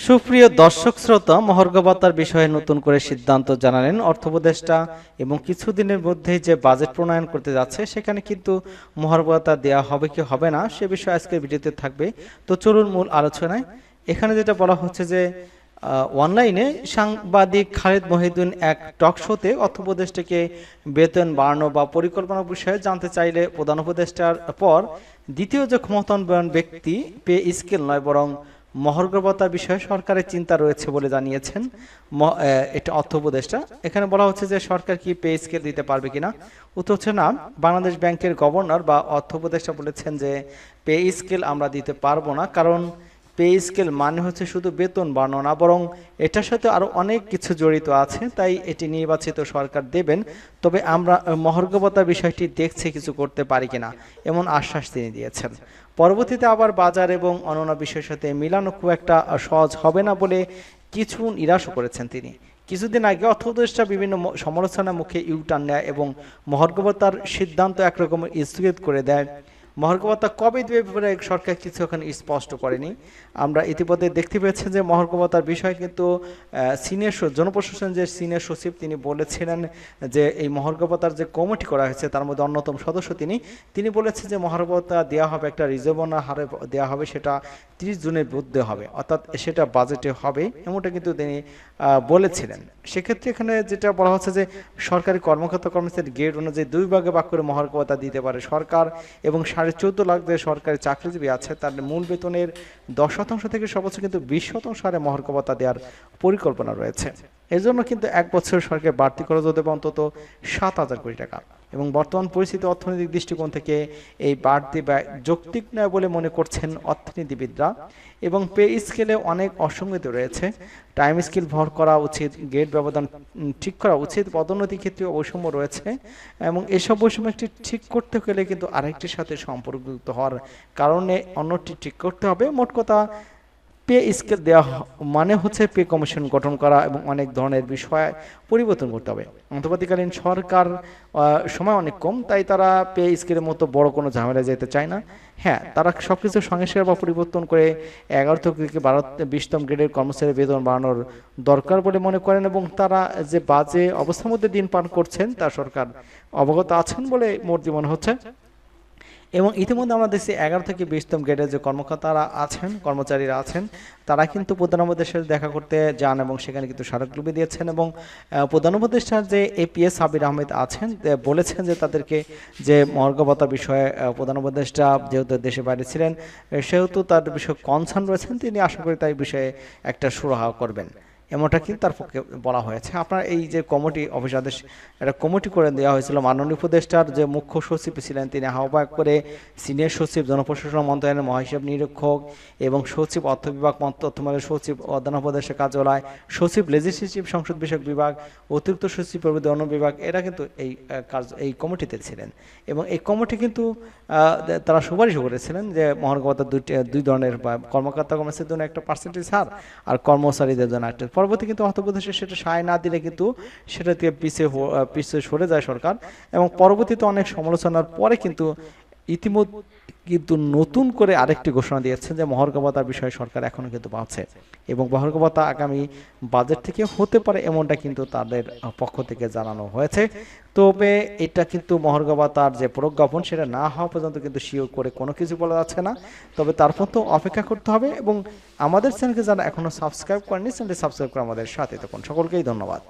সুপ্রিয় দর্শক শ্রোতা, মহার্ঘ ভাতার বিষয়ে নতুন করে সিদ্ধান্ত জানালেন অর্থ উপদেষ্টা এবং কিছুদিনের মধ্যেই যে বাজেট প্রণয়ন করতে যাচ্ছে সেখানে কিন্তু মহার্ঘ ভাতা দেওয়া হবে কি হবে না সে বিষয়ে আজকের ভিডিওতে থাকবে। তো চলুন মূল আলোচনায়। এখানে যেটা বলা হচ্ছে যে অনলাইনে সাংবাদিক খালিদ মহিউদ্দিন এক টক শোতে অর্থ উপদেষ্টাকে বেতন বাড়ানো বা পরিকল্পনা বিষয়ে জানতে চাইলে প্রধান উপদেষ্টার পর দ্বিতীয় যে ক্ষমতাবান ব্যক্তি পে স্কেল নয় বরং মহার্ঘ ভাতার বিষয়ে সরকারের চিন্তা রয়েছে বলে জানিয়েছেন এটা অর্থ উপদেষ্টা। এখানে বলা হচ্ছে যে সরকার কি পে স্কেল দিতে পারবে কিনা, উত্তর হচ্ছে না। বাংলাদেশ ব্যাংকের গভর্নর বা অর্থ উপদেষ্টা বলেছেন যে পে স্কেল আমরা দিতে পারবো না, কারণ পে স্কেল মানে হচ্ছে শুধু বেতন বাড়ানো না, বরং এটার সাথে আরো অনেক কিছু জড়িত আছে, তাই এটি নির্বাচিত সরকার দেবেন। তবে আমরা মহার্ঘ ভাতার বিষয়টি দেখছি কিছু করতে পারি কিনা, এমন আশ্বাস তিনি দিয়েছেন। পরবর্তীতে আবার বাজার এবং অন্যান্য বিষয়ের সাথে মিলানো খুব একটা সহজ হবে না বলে কিছু নিরাশও করেছেন তিনি। কিছুদিন আগে অর্থ উপদেষ্টা বিভিন্ন সমালোচনার মুখে ইউটার্ন নেয় এবং মহার্ঘ ভাতার সিদ্ধান্ত একরকম স্থগিত করে দেয়। মহার্ঘ ভাতা কবে দেবে ব্যাপারে সরকার কিছু এখন স্পষ্ট করেনি। আমরা ইতিমধ্যে দেখতে পেয়েছি যে মহার্ঘ ভাতার বিষয় কিন্তু সিনিয়র জনপ্রশাসন যে সিনিয়র সচিব তিনি বলেছিলেন যে এই মহার্ঘ ভাতার যে কমিটি করা হয়েছে তার মধ্যে অন্যতম সদস্য তিনি বলেছেন যে মহার্ঘ ভাতা দেওয়া হবে একটা রিজার্ভনা হারে দেওয়া হবে, সেটা 30 জুনের মধ্যে হবে, অর্থাৎ সেটা বাজেটে হবে, এমনটা কিন্তু তিনি বলেছিলেন। সেক্ষেত্রে এখানে যেটা বলা হচ্ছে যে সরকারি কর্মকর্তা কর্মচারী গ্রেড অনুযায়ী 2 ভাগে ভাগ করে মহার্ঘ ভাতা দিতে পারে সরকার, এবং 14.5 লাখ যে সরকারি চাকরিজীবী আছে তার মূল বেতনের 10% থেকে সর্বোচ্চ কিন্তু 20% হারে মহার্ঘ ভাতা দেওয়ার পরিকল্পনা রয়েছে। এজন্য কিন্তু 1 বছর সরকার বাড়তি খরচ হতে পারে অন্তত 7,000 কোটি টাকা, এবং বর্তমান পরিস্থিতি অর্থনৈতিক দৃষ্টিকোণ থেকে এই বাড়তি ব্যয় যৌক্তিক নয় বলে মনে করছেন অর্থনীতিবিদরা। এবং পে স্কেলে অনেক অসঙ্গতি রয়েছে। টাইম স্কেল ভর করা উচিত, গ্রেড ব্যবধান ঠিক করা উচিত, পদোন্নতির ক্ষেত্রে বৈষম্য রয়েছে, এবং এসব বৈষম্য একটি ঠিক করতে গেলে কিন্তু আরেকটির সাথে সম্পর্কযুক্ত হওয়ার কারণে অন্যটি ঠিক করতে হবে। মোট কথা পে স্কেল দেওয়া মানে হচ্ছে পে কমিশন গঠন করা এবং অনেক ধরনের বিষয় পরিবর্তন করতে হবে। অন্তর্বর্তীকালীন সরকার সময় অনেক কম, তাই তারা পে স্কেলের মতো বড় কোনো ঝামেলা যেতে চায় না। হ্যাঁ, তারা সবকিছু সংস্কার বা পরিবর্তন করে 11 থেকে 20তম গ্রেডের কর্মচারী বেতন বাড়ানোর দরকার বলে মনে করেন, এবং তারা যে বাজে অবস্থার মধ্যে দিন পান করছেন তা সরকার অবগত আছেন বলে মোট মনে হচ্ছে। এবং ইতিমধ্যে আমরা দেখছি 11 থেকে 20তম গ্রেডের যে কর্মচারীরা আছেন তারা কিন্তু প্রধান উপদেষ্টার দেখা করতে যান এবং সেখানে কিন্তু স্মারকলিপি দিয়েছেন, এবং প্রধান উপদেষ্টার যে এপিএস সাবির আহমেদ আছেন বলেছেন যে তাদেরকে যে মহার্ঘ ভাতার বিষয়ে প্রধান উপদেষ্টা যেহেতু দেশে বাইরে ছিলেন সেহেতু তার বিষয়ে কনসার্ন রয়েছেন, তিনি আশা করি তাই বিষয়ে একটা সুরাহা করবেন, এমনটা কিন্তু তার পক্ষে বলা হয়েছে। আপনার এই যে কমিটি অফিস আদেশ একটা কমিটি করে দেওয়া হয়েছিল, মাননীয় উপদেষ্টার যে মুখ্য সচিব ছিলেন তিনি আহ্বায়ক করে সিনিয়র সচিব জনপ্রশাসন মন্ত্রণালয়ের মহাহিসাব নিরীক্ষক এবং সচিব অর্থ বিভাগ মন্ত্রণালয়ের সচিব প্রধান উপদেষ্টা কার্যালয় সচিব লেজিসলেটিভ সংসদ বিষয়ক বিভাগ অতিরিক্ত সচিব প্রভৃতি অন্য বিভাগ এরা কিন্তু এই কমিটিতে ছিলেন, এবং এই কমিটি কিন্তু তারা সুপারিশ করেছিলেন যে মহার্ঘ ভাতা দুই ধরনের, কর্মকর্তা কর্মচারীদের জন্য একটা পার্সেন্টেজ হার আর কর্মচারীদের জন্য একটা। পরবর্তী কিন্তু অর্থ উপদেষ্টা সেটা সায় না দিলে কিন্তু সেটা থেকে পিছিয়ে সরে যায় সরকার, এবং পরবর্তীতে অনেক সমালোচনার পরে কিন্তু ইতিমধ্যে কিন্তু নতুন করে আরেকটি ঘোষণা দিয়েছেন যে মহার্ঘ ভাতার বিষয়ে সরকার এখনো কিন্তু ভাবছে, এবং মহার্ঘ ভাতা আগামী বাজেট থেকে হতে পারে এমনটা কিন্তু তাদের পক্ষ থেকে জানানো হয়েছে। তবে এটা কিন্তু মহার্ঘ ভাতার যে প্রজ্ঞাপন সেটা না হওয়া পর্যন্ত কিন্তু শিওর করে কোনো কিছু বলা যাচ্ছে না, তবে তারপর তো অপেক্ষা করতে হবে। এবং আমাদের চ্যানেলকে যারা এখনো সাবস্ক্রাইব করেনি চ্যানেলটি সাবস্ক্রাইব করে আমাদের সাথে থাকুন। সকলকেই ধন্যবাদ।